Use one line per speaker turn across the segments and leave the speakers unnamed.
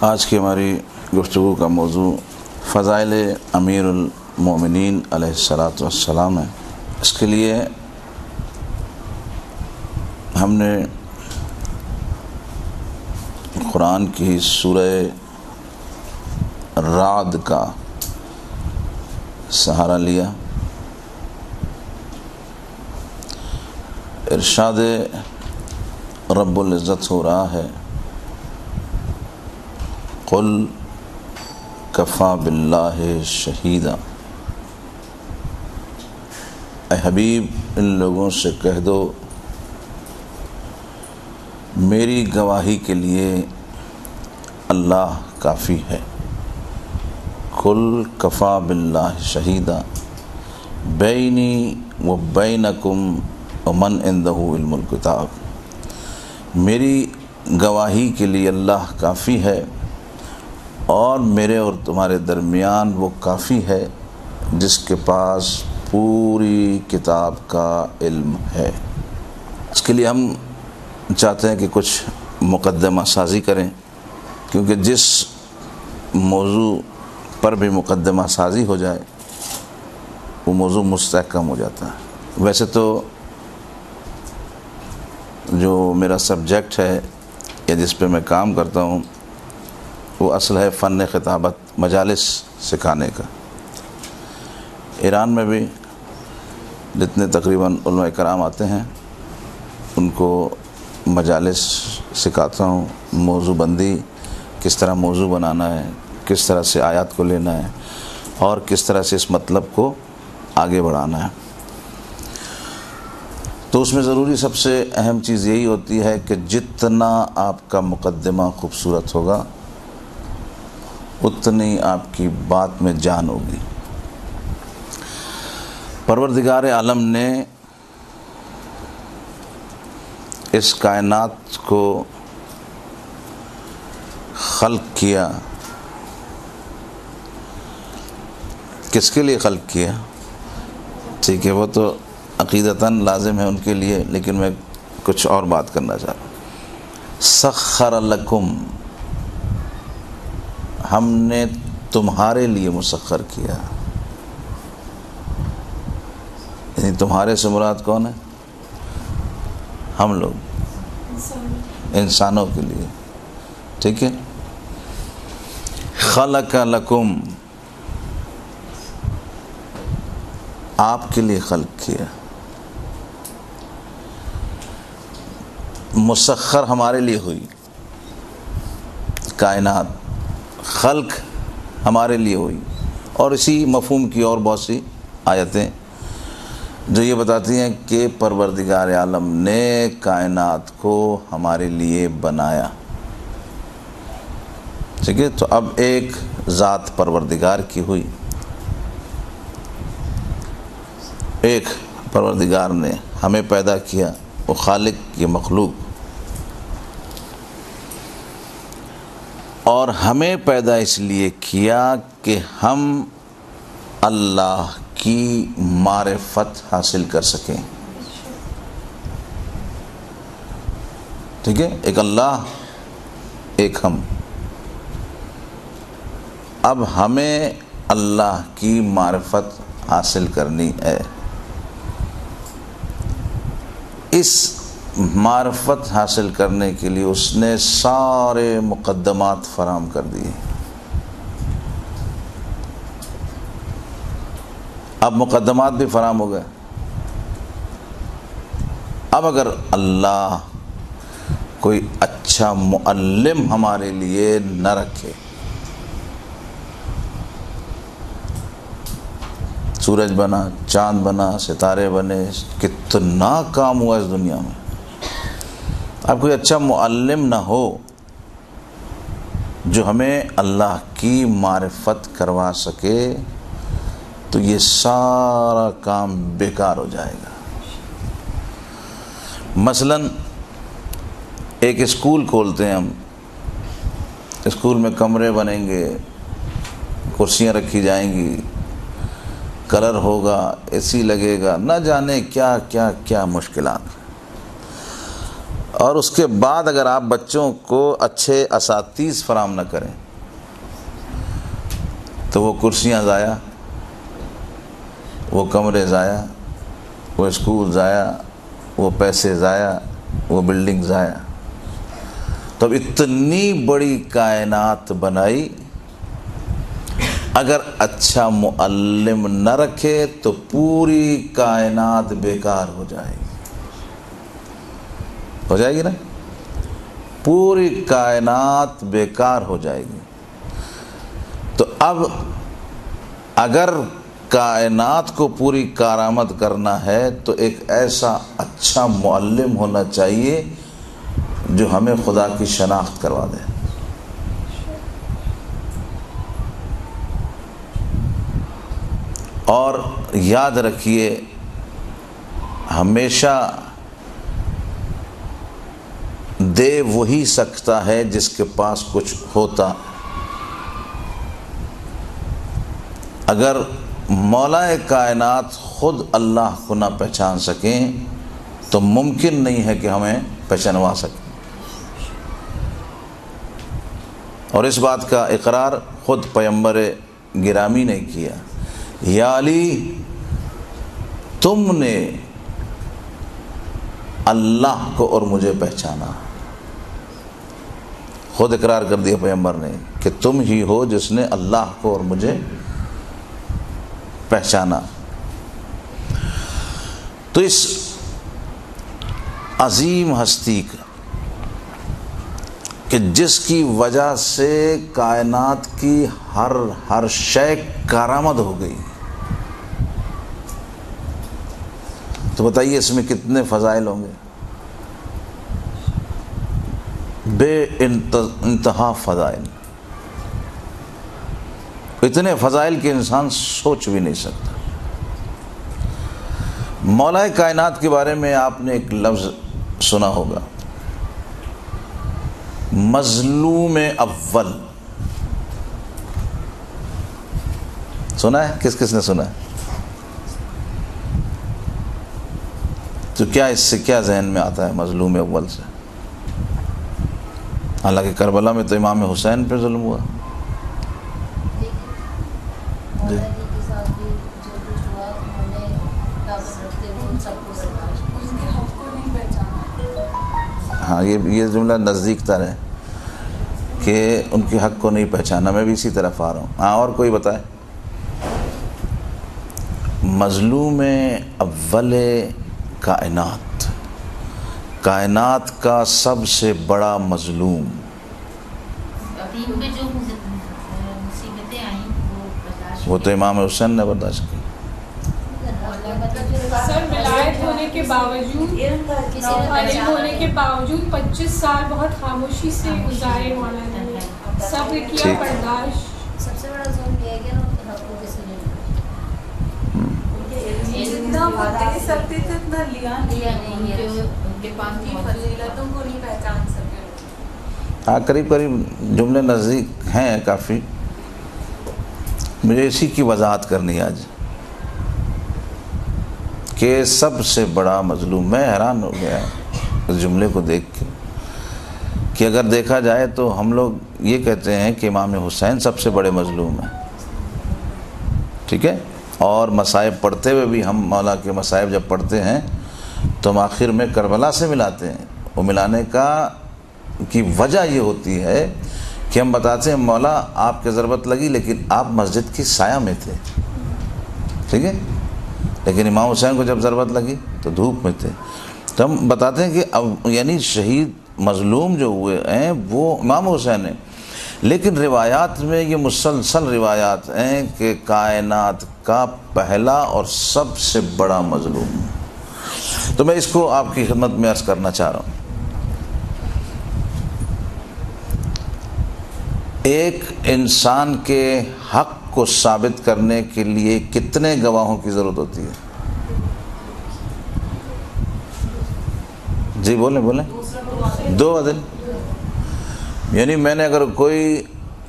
آج کی ہماری گفتگو کا موضوع فضائل امیر المومنین علیہ الصلاۃ والسلام ہے۔ اس کے لیے ہم نے قرآن کی سورہ رعد کا سہارا لیا۔ ارشاد رب العزت ہو رہا ہے، قل کفا باللہ شہیدا، اے حبیب ان لوگوں سے کہہ دو میری گواہی کے لیے اللہ کافی ہے۔ قل کفا باللہ شہیدا بینی و بینکم ومن عندہ علم الکتاب، میری گواہی کے لیے اللہ کافی ہے اور میرے اور تمہارے درمیان وہ کافی ہے جس کے پاس پوری کتاب کا علم ہے۔ اس کے لیے ہم چاہتے ہیں کہ کچھ مقدمہ سازی کریں، کیونکہ جس موضوع پر بھی مقدمہ سازی ہو جائے وہ موضوع مستحکم ہو جاتا ہے۔ ویسے تو جو میرا سبجیکٹ ہے یا جس پہ میں کام کرتا ہوں وہ اصل ہے فن خطابت، مجالس سکھانے کا۔ ایران میں بھی جتنے تقریباً علماء کرام آتے ہیں ان کو مجالس سکھاتا ہوں، موضوع بندی کس طرح موضوع بنانا ہے، کس طرح سے آیات کو لینا ہے اور کس طرح سے اس مطلب کو آگے بڑھانا ہے۔ تو اس میں ضروری سب سے اہم چیز یہی ہوتی ہے کہ جتنا آپ کا مقدمہ خوبصورت ہوگا اتنی آپ کی بات میں جان ہوگی۔ پروردگار عالم نے اس کائنات کو خلق کیا، کس کے لیے خلق کیا؟ ٹھیک ہے، وہ تو عقیدتاً لازم ہے ان کے لیے، لیکن میں کچھ اور بات کرنا چاہ رہا ہوں۔ سخر لکم، ہم نے تمہارے لیے مسخر کیا، یعنی تمہارے سے مراد کون ہے؟ ہم لوگ، انسانوں کے لیے، ٹھیک ہے۔ خلق لکم، آپ کے لیے خلق کیا، مسخر ہمارے لیے ہوئی کائنات، خلق ہمارے لیے ہوئی۔ اور اسی مفہوم کی اور بہت سی آیتیں جو یہ بتاتی ہیں کہ پروردگار عالم نے کائنات کو ہمارے لیے بنایا، ٹھیک ہے۔ تو اب ایک ذات پروردگار کی ہوئی، ایک پروردگار نے ہمیں پیدا کیا، وہ خالق یہ مخلوق، اور ہمیں پیدا اس لیے کیا کہ ہم اللہ کی معرفت حاصل کر سکیں، ٹھیک ہے۔ ایک اللہ، ایک ہم۔ اب ہمیں اللہ کی معرفت حاصل کرنی ہے، اس معرفت حاصل کرنے کے لیے اس نے سارے مقدمات فراہم کر دیے۔ اب مقدمات بھی فراہم ہو گئے۔ اب اگر اللہ کوئی اچھا معلم ہمارے لیے نہ رکھے، سورج بنا، چاند بنا، ستارے بنے، کتنا کام ہوا اس دنیا میں، اب کوئی اچھا معلم نہ ہو جو ہمیں اللہ کی معرفت کروا سکے تو یہ سارا کام بیکار ہو جائے گا۔ مثلا ایک اسکول کھولتے ہیں ہم، اسکول میں کمرے بنیں گے، کرسیاں رکھی جائیں گی، کلر ہوگا، اے سی لگے گا، نہ جانے کیا کیا کیا مشکلات۔ اور اس کے بعد اگر آپ بچوں کو اچھے اساتذہ فراہم نہ کریں تو وہ کرسیاں ضائع، وہ کمرے ضائع، وہ اسکول ضائع، وہ پیسے ضائع، وہ بلڈنگ ضائع۔ تو اب اتنی بڑی کائنات بنائی، اگر اچھا معلم نہ رکھے تو پوری کائنات بیکار ہو جائے گی، ہو جائے گی نا، پوری کائنات بیکار ہو جائے گی۔ تو اب اگر کائنات کو پوری کارآمد کرنا ہے تو ایک ایسا اچھا معلم ہونا چاہیے جو ہمیں خدا کی شناخت کروا دے۔ اور یاد رکھیے ہمیشہ دے وہی سکتا ہے جس کے پاس کچھ ہوتا۔ اگر مولا کائنات خود اللہ کو نہ پہچان سکیں تو ممکن نہیں ہے کہ ہمیں پہچانوا سکیں۔ اور اس بات کا اقرار خود پیغمبر گرامی نے کیا، یا علی تم نے اللہ کو اور مجھے پہچانا۔ خود اقرار کر دیا پیغمبر نے کہ تم ہی ہو جس نے اللہ کو اور مجھے پہچانا۔ تو اس عظیم ہستی کا کہ جس کی وجہ سے کائنات کی ہر شے کارآمد ہو گئی، تو بتائیے اس میں کتنے فضائل ہوں گے؟ بے انتہا فضائل، اتنے فضائل کہ انسان سوچ بھی نہیں سکتا۔ مولا کائنات کے بارے میں آپ نے ایک لفظ سنا ہوگا، مظلوم اول۔ سنا ہے؟ کس کس نے سنا ہے؟ تو کیا اس سے کیا ذہن میں آتا ہے مظلوم اول سے؟ حالانکہ کربلا میں تو امام حسین پہ ظلم ہوا۔ جی ہاں، یہ جملہ نزدیک تر ہے کہ ان کے حق کو نہیں پہچانا۔ میں بھی اسی طرف آ رہا ہوں۔ ہاں، اور کوئی بتائے؟ مظلوم اول کائنات، کائنات کا سب سے بڑا مظلوم۔ وہ تو امام حسین نے برداشت کی۔
سر ولایت ہونے کے باوجود، عالم ہونے کے باوجود 25 سال بہت خاموشی سے گزارے مولانا نے، صبر کیا، برداشت۔
سب سے بڑا ظلم یہ ہے کہ حقوق کسی نے
جتنا وہ دے سکتے تھے اتنا لیا نہیں ہے،
ان کے پاس
کی فضیلتوں کو نہیں پہچان سکے۔
ہاں، قریب قریب جملے نزدیک ہیں کافی۔ مجھے اسی کی وضاحت کرنی ہے آج کہ سب سے بڑا مظلوم۔ میں حیران ہو گیا اس جملے کو دیکھ کے کہ اگر دیکھا جائے تو ہم لوگ یہ کہتے ہیں کہ امام حسین سب سے بڑے مظلوم ہیں، ٹھیک ہے، اور مصائب پڑھتے ہوئے بھی ہم مولا کے مصائب جب پڑھتے ہیں تو ہم آخر میں کربلا سے ملاتے ہیں۔ وہ ملانے کی وجہ یہ ہوتی ہے کہ ہم بتاتے ہیں مولا آپ کی ضرورت لگی لیکن آپ مسجد کی سایہ میں تھے، ٹھیک ہے، لیکن امام حسین کو جب ضرورت لگی تو دھوپ میں تھے۔ تو ہم بتاتے ہیں کہ اب یعنی شہید مظلوم جو ہوئے ہیں وہ امام حسین ہیں، لیکن روایات میں یہ مسلسل روایات ہیں کہ کائنات کا پہلا اور سب سے بڑا مظلوم۔ تو میں اس کو آپ کی خدمت میں عرض کرنا چاہ رہا ہوں۔ ایک انسان کے حق کو ثابت کرنے کے لیے کتنے گواہوں کی ضرورت ہوتی ہے؟ جی بولیں بولیں۔ 2 عدل۔ یعنی میں نے اگر کوئی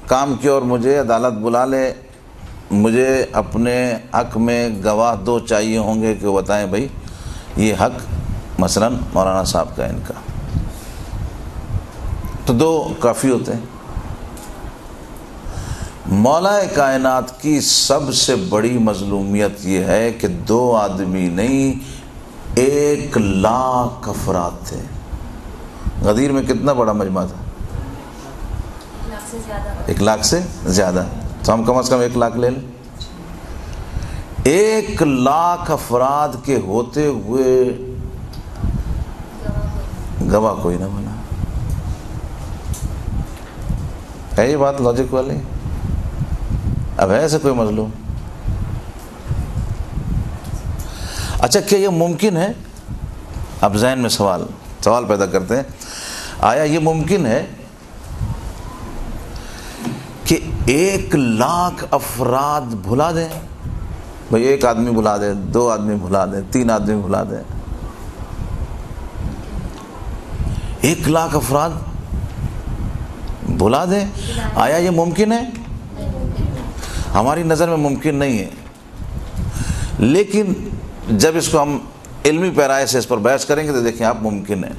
کام کیا اور مجھے عدالت بلا لے، مجھے اپنے حق میں گواہ 2 چاہیے ہوں گے کہ وہ بتائیں بھائی یہ حق مثلا مولانا صاحب کا ان کا، تو 2 کافی ہوتے ہیں. مولا کائنات کی سب سے بڑی مظلومیت یہ ہے کہ 2 آدمی نہیں 1,00,000 افراد تھے. غدیر میں کتنا بڑا مجمع تھا؟ 1,00,000 سے زیادہ. تو ہم کم از کم 1,00,000 لے لیں. 1,00,000 افراد کے ہوتے ہوئے گواہ کوئی نہ بنا. ہے یہ بات لاجک والی؟ اب ہے ایسے کوئی مظلوم؟ اچھا کیا یہ ممکن ہے؟ اب ذہن میں سوال پیدا کرتے ہیں. آیا یہ ممکن ہے کہ 1,00,000 افراد بھلا دیں؟ بھئی 1 آدمی بھلا دے، 2 آدمی بھلا دے، 3 آدمی بھلا دے. 1,00,000 افراد بھلا دیں؟ آیا یہ ممکن ہے؟ ہماری نظر میں ممکن نہیں ہے. لیکن جب اس کو ہم علمی پیرائے سے اس پر بحث کریں گے تو دیکھیں آپ ممکن ہے.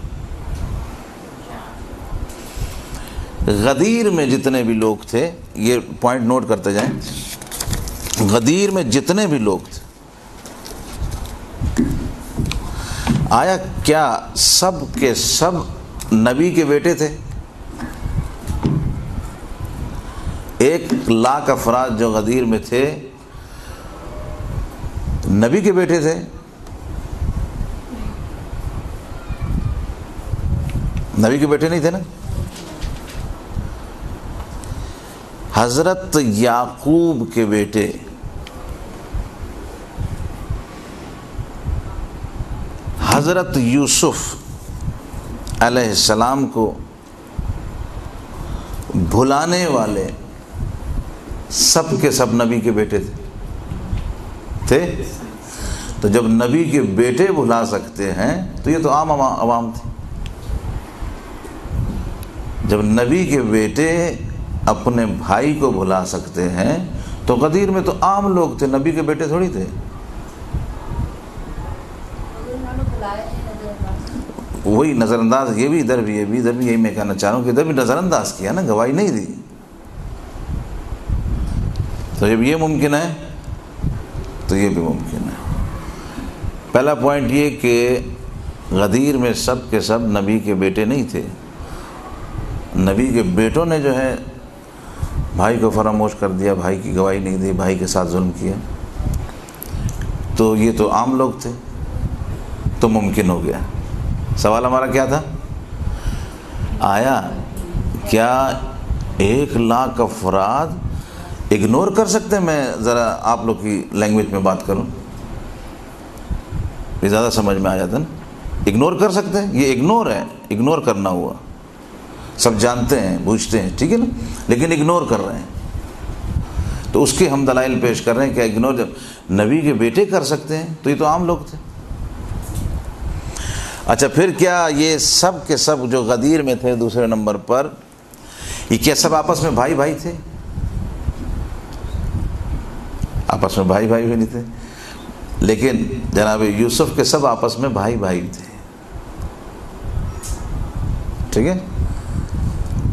غدیر میں جتنے بھی لوگ تھے، یہ پوائنٹ نوٹ کرتے جائیں، غدیر میں جتنے بھی لوگ تھے، آیا کیا سب کے سب نبی کے بیٹے تھے؟ 1,00,000 افراد جو غدیر میں تھے نبی کے بیٹے تھے؟ نبی کے بیٹے نہیں تھے نا. حضرت یعقوب کے بیٹے حضرت یوسف علیہ السلام کو بھلانے والے سب کے سب نبی کے بیٹے تھے. تو جب نبی کے بیٹے بھلا سکتے ہیں تو یہ تو عام عوام تھے. جب نبی کے بیٹے اپنے بھائی کو بھلا سکتے ہیں تو غدیر میں تو عام لوگ تھے، نبی کے بیٹے تھوڑی تھے. وہی نظر انداز، یہ بھی ادھر بھی یہی میں کہنا چاہ رہا ہوں کہ ادھر بھی نظر انداز کیا نا، گواہی نہیں دی. تو جب یہ ممکن ہے تو یہ بھی ممکن ہے. پہلا پوائنٹ یہ کہ غدیر میں سب کے سب نبی کے بیٹے نہیں تھے. نبی کے بیٹوں نے جو ہے بھائی کو فراموش کر دیا، بھائی کی گواہی نہیں دی، بھائی کے ساتھ ظلم کیا. تو یہ تو عام لوگ تھے، تو ممکن ہو گیا. سوال ہمارا کیا تھا؟ آیا کیا 1,00,000 افراد اگنور کر سکتے ہیں؟ میں ذرا آپ لوگ کی لینگویج میں بات کروں، یہ زیادہ سمجھ میں آ جاتا نا. اگنور کر سکتے ہیں؟ یہ اگنور ہے، اگنور کرنا ہوا. سب جانتے ہیں، بوجھتے ہیں، ٹھیک ہے نا، لیکن اگنور کر رہے ہیں. تو اس کے ہم دلائل پیش کر رہے ہیں کہ اگنور جب نبی کے بیٹے کر سکتے ہیں تو یہ تو عام لوگ تھے. اچھا پھر کیا یہ سب کے سب جو غدیر میں تھے دوسرے نمبر پر، یہ کیا سب آپس میں بھائی بھائی تھے؟ آپس میں بھائی بھائی بھی نہیں تھے. لیکن جناب یوسف کے سب آپس میں بھائی بھائی تھے. ٹھیک ہے،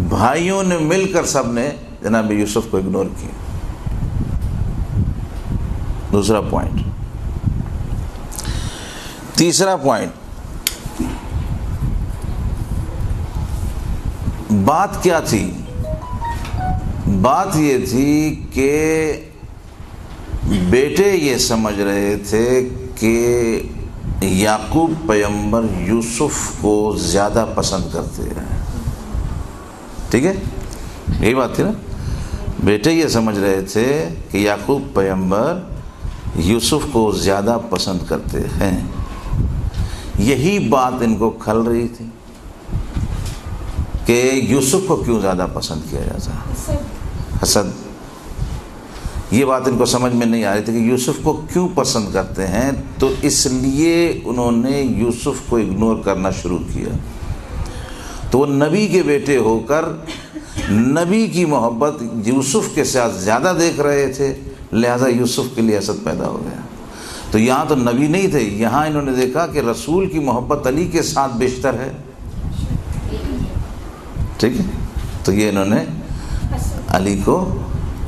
بھائیوں نے مل کر سب نے جناب یوسف کو اگنور کیا. دوسرا پوائنٹ. تیسرا پوائنٹ، بات کیا تھی؟ بات یہ تھی کہ بیٹے یہ سمجھ رہے تھے کہ یعقوب پیغمبر یوسف کو زیادہ پسند کرتے ہیں. ٹھیک ہے، یہی بات تھی نا. بیٹے یہ سمجھ رہے تھے کہ یعقوب پیغمبر یوسف کو زیادہ پسند کرتے ہیں. یہی بات ان کو کھل رہی تھی کہ یوسف کو کیوں زیادہ پسند کیا جاتا. حسد. یہ بات ان کو سمجھ میں نہیں آ رہی تھی کہ یوسف کو کیوں پسند کرتے ہیں. تو اس لیے انہوں نے یوسف کو اگنور کرنا شروع کیا. تو وہ نبی کے بیٹے ہو کر نبی کی محبت یوسف کے ساتھ زیادہ دیکھ رہے تھے، لہذا یوسف کے لیے حسد پیدا ہو گیا. تو یہاں تو نبی نہیں تھے، یہاں انہوں نے دیکھا کہ رسول کی محبت علی کے ساتھ بیشتر ہے. ٹھیک ہے، تو یہ انہوں نے علی کو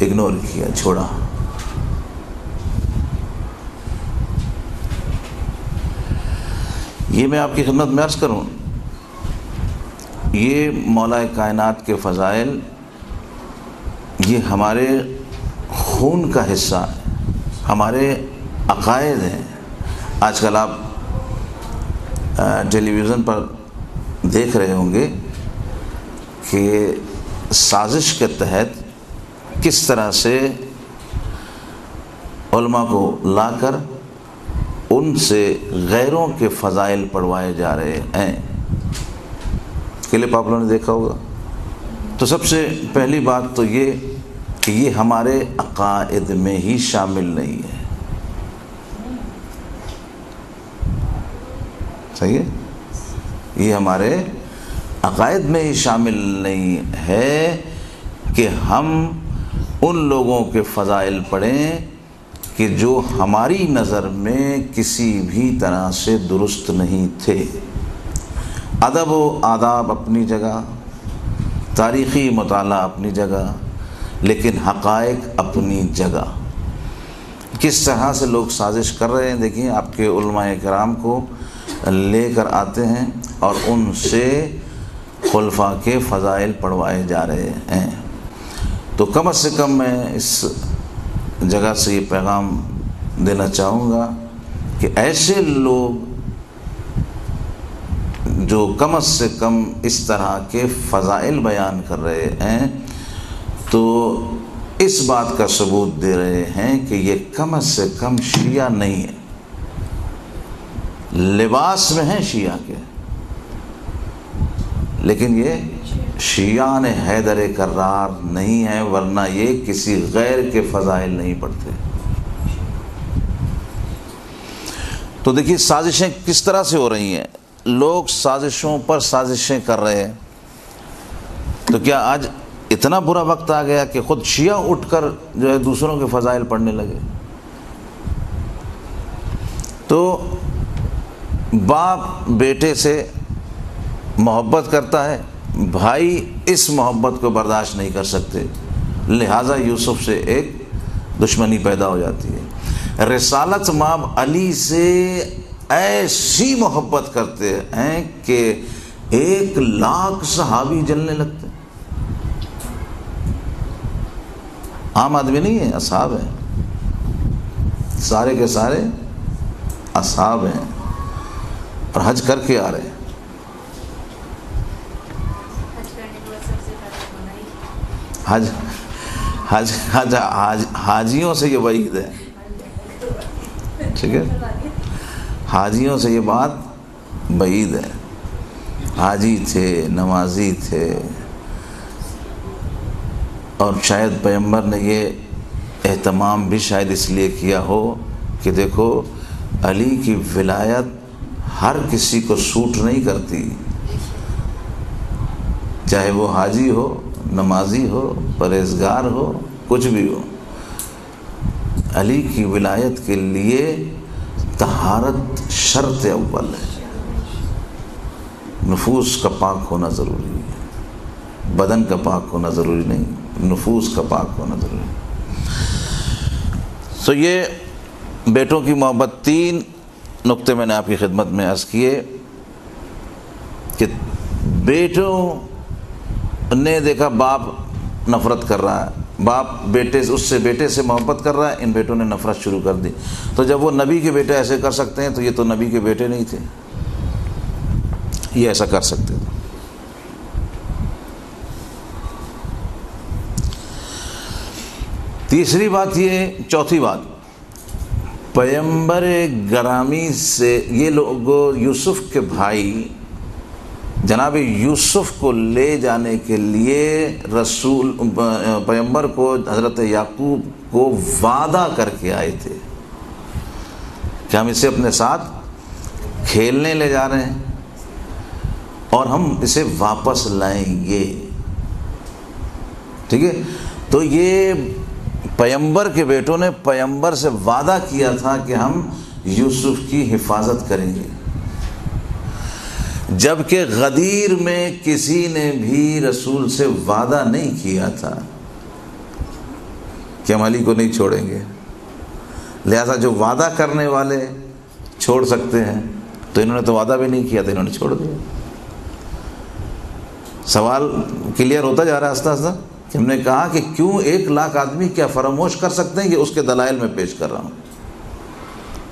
اگنور کیا، چھوڑا۔ یہ میں آپ کی خدمت میں عرض کروں، یہ مولا کائنات کے فضائل یہ ہمارے خون کا حصہ ہے، ہمارے عقائد ہیں۔ آج کل آپ ٹیلی ویژن پر دیکھ رہے ہوں گے کہ سازش کے تحت کس طرح سے علماء کو لا کر ان سے غیروں کے فضائل پڑھوائے جا رہے ہیں۔ کلپ آپ لوگوں نے دیکھا ہوگا۔ تو سب سے پہلی بات تو یہ کہ یہ ہمارے عقائد میں ہی شامل نہیں ہے، صحیح ہے، یہ ہمارے عقائد میں ہی شامل نہیں ہے کہ ہم ان لوگوں کے فضائل پڑھیں کہ جو ہماری نظر میں کسی بھی طرح سے درست نہیں تھے۔ ادب و آداب اپنی جگہ، تاریخی مطالعہ اپنی جگہ، لیکن حقائق اپنی جگہ۔ کس طرح سے لوگ سازش کر رہے ہیں، دیکھیں آپ کے علماء کرام کو لے کر آتے ہیں اور ان سے خلفاء کے فضائل پڑھوائے جا رہے ہیں۔ تو کم از کم میں اس جگہ سے یہ پیغام دینا چاہوں گا کہ ایسے لوگ جو کم از کم اس طرح کے فضائل بیان کر رہے ہیں تو اس بات کا ثبوت دے رہے ہیں کہ یہ کم از کم شیعہ نہیں ہے، لباس میں ہیں شیعہ کے، لیکن یہ شیعان حیدر کرار نہیں ہے، ورنہ یہ کسی غیر کے فضائل نہیں پڑھتے۔ تو دیکھیے سازشیں کس طرح سے ہو رہی ہیں، لوگ سازشوں پر سازشیں کر رہے ہیں۔ تو کیا آج اتنا برا وقت آ گیا کہ خود شیعہ اٹھ کر جو ہے دوسروں کے فضائل پڑھنے لگے؟ تو باپ بیٹے سے محبت کرتا ہے، بھائی اس محبت کو برداشت نہیں کر سکتے، لہٰذا یوسف سے ایک دشمنی پیدا ہو جاتی ہے۔ رسالت مآب علی سے ایسی محبت کرتے ہیں کہ 1,00,000 صحابی جلنے لگتے ہیں۔ عام آدمی نہیں ہے، اصحاب ہیں، سارے کے سارے اصحاب ہیں اور حج کر کے آ رہے ہیں۔ حاجیوں سے یہ وعید ہے، ٹھیک ہے، حاجیوں سے یہ بات بعید ہے۔ حاجی تھے، نمازی تھے، اور شاید پیغمبر نے یہ اہتمام بھی شاید اس لیے کیا ہو کہ دیکھو علی کی ولایت ہر کسی کو سوٹ نہیں کرتی، چاہے وہ حاجی ہو، نمازی ہو، پرہیزگار ہو، کچھ بھی ہو۔ علی کی ولایت کے لیے طہارت شرط اول ہے، نفوس کا پاک ہونا ضروری ہے، بدن کا پاک ہونا ضروری نہیں، نفوس کا پاک ہونا ضروری ہے۔ تو یہ بیٹوں کی محبت، 3 نقطے میں نے آپ کی خدمت میں عرض کیے کہ بیٹوں نے دیکھا باپ نفرت کر رہا ہے، باپ بیٹے اس سے بیٹے سے محبت کر رہا ہے، ان بیٹوں نے نفرت شروع کر دی۔ تو جب وہ نبی کے بیٹے ایسے کر سکتے ہیں تو یہ تو نبی کے بیٹے نہیں تھے، یہ ایسا کر سکتے تھے۔ تیسری بات یہ، چوتھی بات، پیغمبر گرامی سے یہ لوگ یوسف کے بھائی جناب یوسف کو لے جانے کے لیے رسول پیغمبر کو حضرت یعقوب کو وعدہ کر کے آئے تھے کہ ہم اسے اپنے ساتھ کھیلنے لے جا رہے ہیں اور ہم اسے واپس لائیں گے، ٹھیک ہے۔ تو یہ پیغمبر کے بیٹوں نے پیغمبر سے وعدہ کیا تھا کہ ہم یوسف کی حفاظت کریں گے۔ جبکہ غدیر میں کسی نے بھی رسول سے وعدہ نہیں کیا تھا کہ ہم علی کو نہیں چھوڑیں گے، لہذا جو وعدہ کرنے والے چھوڑ سکتے ہیں تو انہوں نے تو وعدہ بھی نہیں کیا تھا، انہوں نے چھوڑ دیا۔ سوال کلیئر ہوتا جا رہا ہے آہستہ آہستہ کہ ہم نے کہا کہ کیوں 1,00,000 آدمی کیا فراموش کر سکتے ہیں، کہ اس کے دلائل میں پیش کر رہا ہوں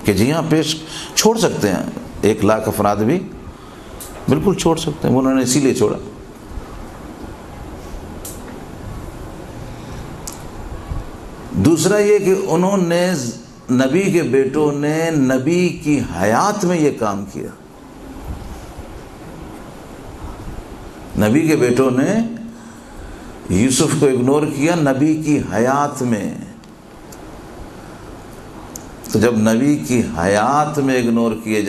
کہ جی ہاں پیش چھوڑ سکتے ہیں، 1,00,000 افراد بھی بالکل چھوڑ سکتے ہیں، انہوں نے اسی لیے چھوڑا۔ دوسرا یہ کہ انہوں نے نبی کے بیٹوں نے نبی کی حیات میں یہ کام کیا، نبی کے بیٹوں نے یوسف کو اگنور کیا نبی کی حیات میں۔ تو جب نبی کی حیات میں اگنور کیے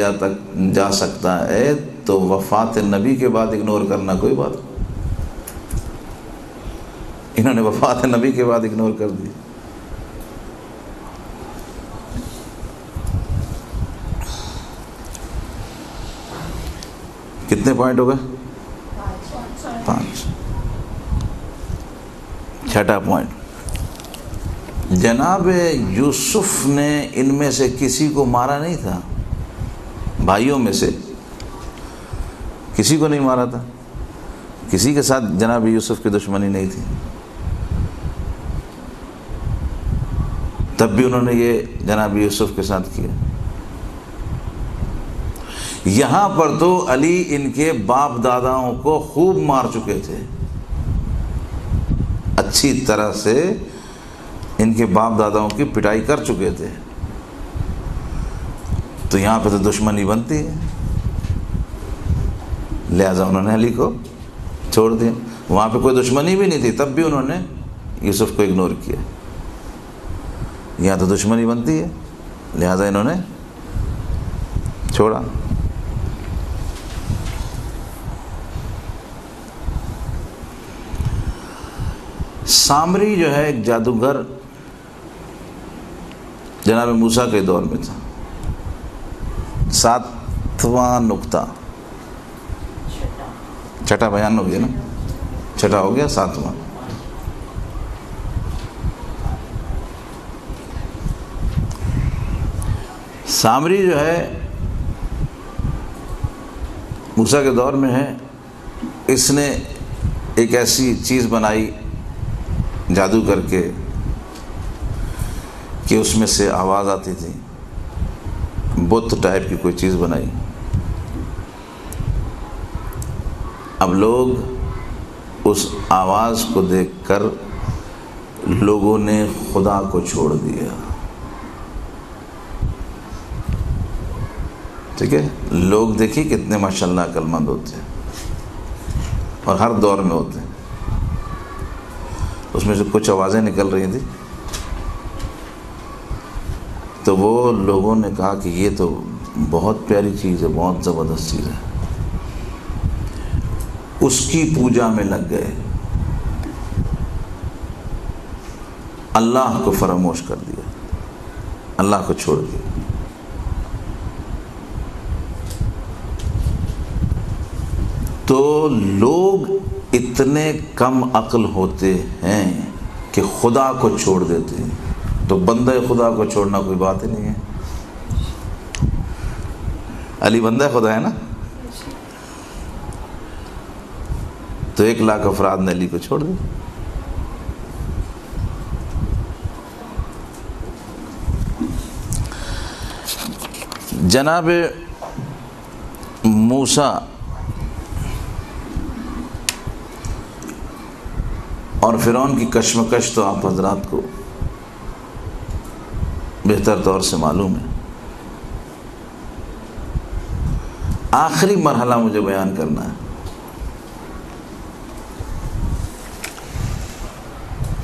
جا سکتا ہے تو وفات نبی کے بعد اگنور کرنا کوئی بات نہیں۔ انہوں نے وفات نبی کے بعد اگنور کر دی۔ کتنے پوائنٹ ہو گئے؟ 5۔ چھٹا پوائنٹ، جناب یوسف نے ان میں سے کسی کو مارا نہیں تھا، بھائیوں میں سے کسی کو نہیں مارا تھا، کسی کے ساتھ جناب یوسف کی دشمنی نہیں تھی، تب بھی انہوں نے یہ جناب یوسف کے ساتھ کیا۔ یہاں پر تو علی ان کے باپ داداؤں کو خوب مار چکے تھے، اچھی طرح سے ان کے باپ داداؤں کی پٹائی کر چکے تھے، تو یہاں پہ تو دشمنی بنتی ہے، لہذا انہوں نے علی کو چھوڑ دیا۔ وہاں پہ کوئی دشمنی بھی نہیں تھی، تب بھی انہوں نے یوسف کو اگنور کیا، یہاں تو دشمنی بنتی ہے، لہذا انہوں نے چھوڑا۔ سامری جو ہے ایک جادوگر جناب موسیٰ کے دور میں تھا۔ 7واں نقطہ، چھٹا بیان ہو گیا نا، چھٹا ہو گیا، 7واں۔ سامری جو ہے موسیٰ کے دور میں ہے، اس نے ایک ایسی چیز بنائی جادو کر کے کہ اس میں سے آواز آتی تھی، بت ٹائپ کی کوئی چیز بنائی۔ اب لوگ اس آواز کو دیکھ کر لوگوں نے خدا کو چھوڑ دیا، ٹھیک ہے۔ لوگ دیکھیے کتنے ماشاءاللہ عقل مند ہوتے ہیں، اور ہر دور میں ہوتے ہیں۔ اس میں سے کچھ آوازیں نکل رہی تھیں، تو وہ لوگوں نے کہا کہ یہ تو بہت پیاری چیز ہے، بہت زبردست چیز ہے، اس کی پوجا میں لگ گئے، اللہ کو فراموش کر دیا، اللہ کو چھوڑ دیا۔ تو لوگ اتنے کم عقل ہوتے ہیں کہ خدا کو چھوڑ دیتے ہیں، تو بندہ خدا کو چھوڑنا کوئی بات ہی نہیں ہے۔ علی بندہ خدا ہے نا، تو 1,00,000 افراد نے علی کو چھوڑ دیا۔ جناب موسیٰ اور فرعون کی کشمکش تو آپ حضرات کو بہتر طور سے معلوم ہے۔ آخری مرحلہ مجھے بیان کرنا ہے۔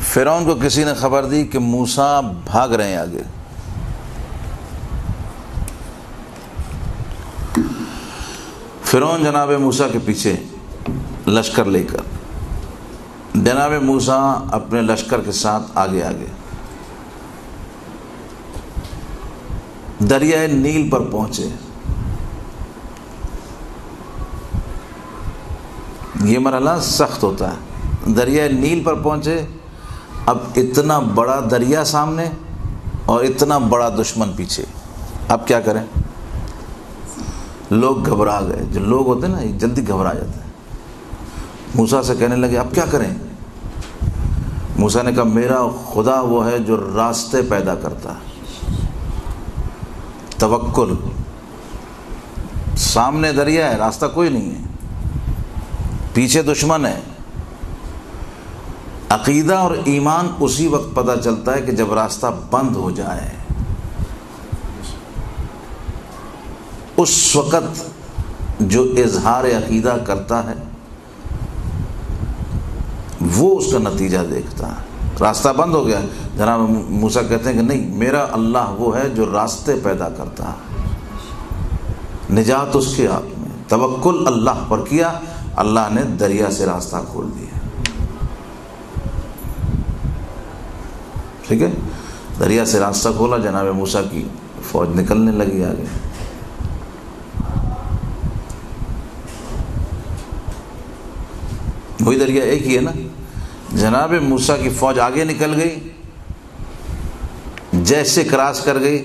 فرعون کو کسی نے خبر دی کہ موسیٰ بھاگ رہے ہیں آگے، فرعون جناب موسیٰ کے پیچھے لشکر لے کر، جناب موسیٰ اپنے لشکر کے ساتھ آگے آگے دریائے نیل پر پہنچے۔ یہ مرحلہ سخت ہوتا ہے. دریائے نیل پر پہنچے, اب اتنا بڑا دریا سامنے اور اتنا بڑا دشمن پیچھے, اب کیا کریں؟ لوگ گھبرا گئے. جو لوگ ہوتے ہیں نا یہ جلدی گھبرا جاتے ہیں. موسیٰ سے کہنے لگے اب کیا کریں؟ موسیٰ نے کہا میرا خدا وہ ہے جو راستے پیدا کرتا ہے. توکل, سامنے دریا ہے, راستہ کوئی نہیں ہے, پیچھے دشمن ہے. عقیدہ اور ایمان اسی وقت پتہ چلتا ہے کہ جب راستہ بند ہو جائے, اس وقت جو اظہار عقیدہ کرتا ہے وہ اس کا نتیجہ دیکھتا ہے. راستہ بند ہو گیا, جناب موسیٰ کہتے ہیں کہ نہیں, میرا اللہ وہ ہے جو راستے پیدا کرتا ہے, نجات اس کے ہاتھ میں. توکل اللہ پر کیا, اللہ نے دریا سے راستہ کھول دیا. ٹھیک ہے, دریا سے راستہ کھولا, جناب موسیٰ کی فوج نکلنے لگی آگے. وہی دریا ایک ہی ہے نا. جناب موسیٰ کی فوج آگے نکل گئی, جیسے کراس کر گئی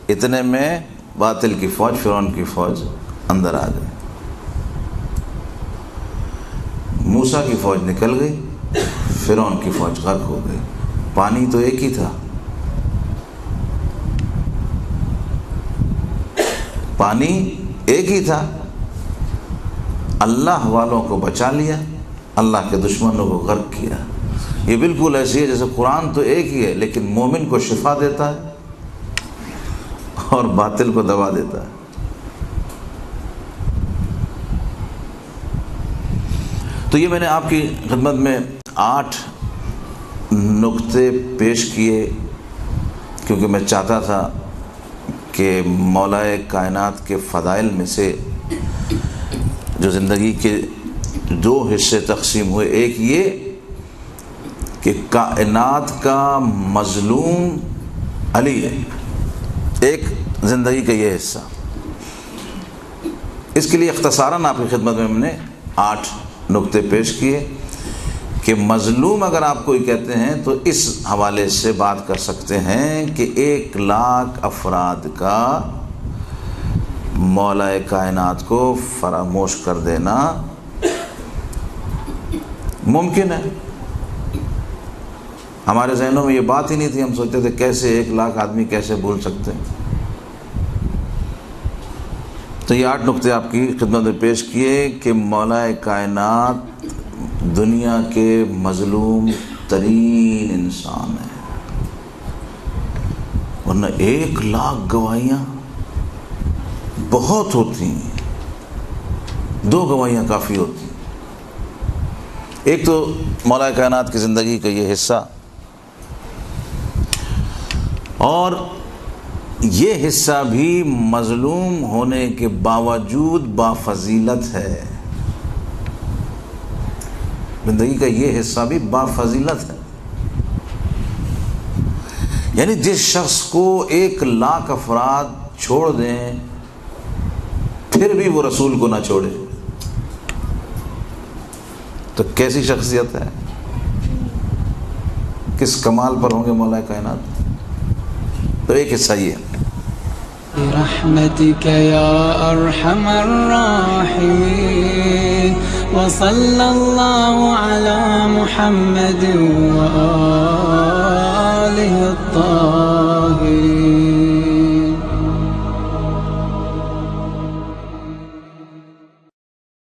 اتنے میں باطل کی فوج, فرعون کی فوج اندر آ گئی. موسیٰ کی فوج نکل گئی, فرعون کی فوج غرق ہو گئی. پانی تو ایک ہی تھا, پانی ایک ہی تھا. اللہ والوں کو بچا لیا, اللہ کے دشمنوں کو غرق کیا. یہ بالکل ایسی ہے جیسے قرآن تو ایک ہی ہے لیکن مومن کو شفا دیتا ہے اور باطل کو دبا دیتا ہے. تو یہ میں نے آپ کی خدمت میں 8 نقطے پیش کیے کیونکہ میں چاہتا تھا کہ مولا کائنات کے فضائل میں سے جو زندگی کے 2 حصے تقسیم ہوئے, ایک یہ کہ کائنات کا مظلوم علی ہے, ایک زندگی کا یہ حصہ. اس کے لیے اختصاراً آپ کی خدمت میں نے 8 نقطے پیش کیے کہ مظلوم اگر آپ کوئی کہتے ہیں تو اس حوالے سے بات کر سکتے ہیں کہ 1 لاکھ افراد کا مولا کائنات کو فراموش کر دینا ممکن ہے. ہمارے ذہنوں میں یہ بات ہی نہیں تھی, ہم سوچتے تھے کیسے 1 لاکھ آدمی کیسے بھول سکتے ہیں. تو یہ 8 نقطے آپ کی خدمت میں پیش کیے کہ مولا کائنات دنیا کے مظلوم ترین انسان ہے, ورنہ 1 لاکھ گواہیاں بہت ہوتی ہیں, 2 گواہیاں کافی ہوتی ہیں. ایک تو مولا کائنات کی زندگی کا یہ حصہ, اور یہ حصہ بھی مظلوم ہونے کے باوجود بافضیلت ہے. زندگی کا یہ حصہ بھی بافضیلت ہے. یعنی جس شخص کو 1 لاکھ افراد چھوڑ دیں پھر بھی وہ رسول کو نہ چھوڑے تو کیسی شخصیت ہے, کس کمال پر ہوں گے مولا کائنات. تو ایک حصہ یہ ہے.
برحمتك يا أرحم الراحمين وصلى الله على محمد وآله الطاهرين.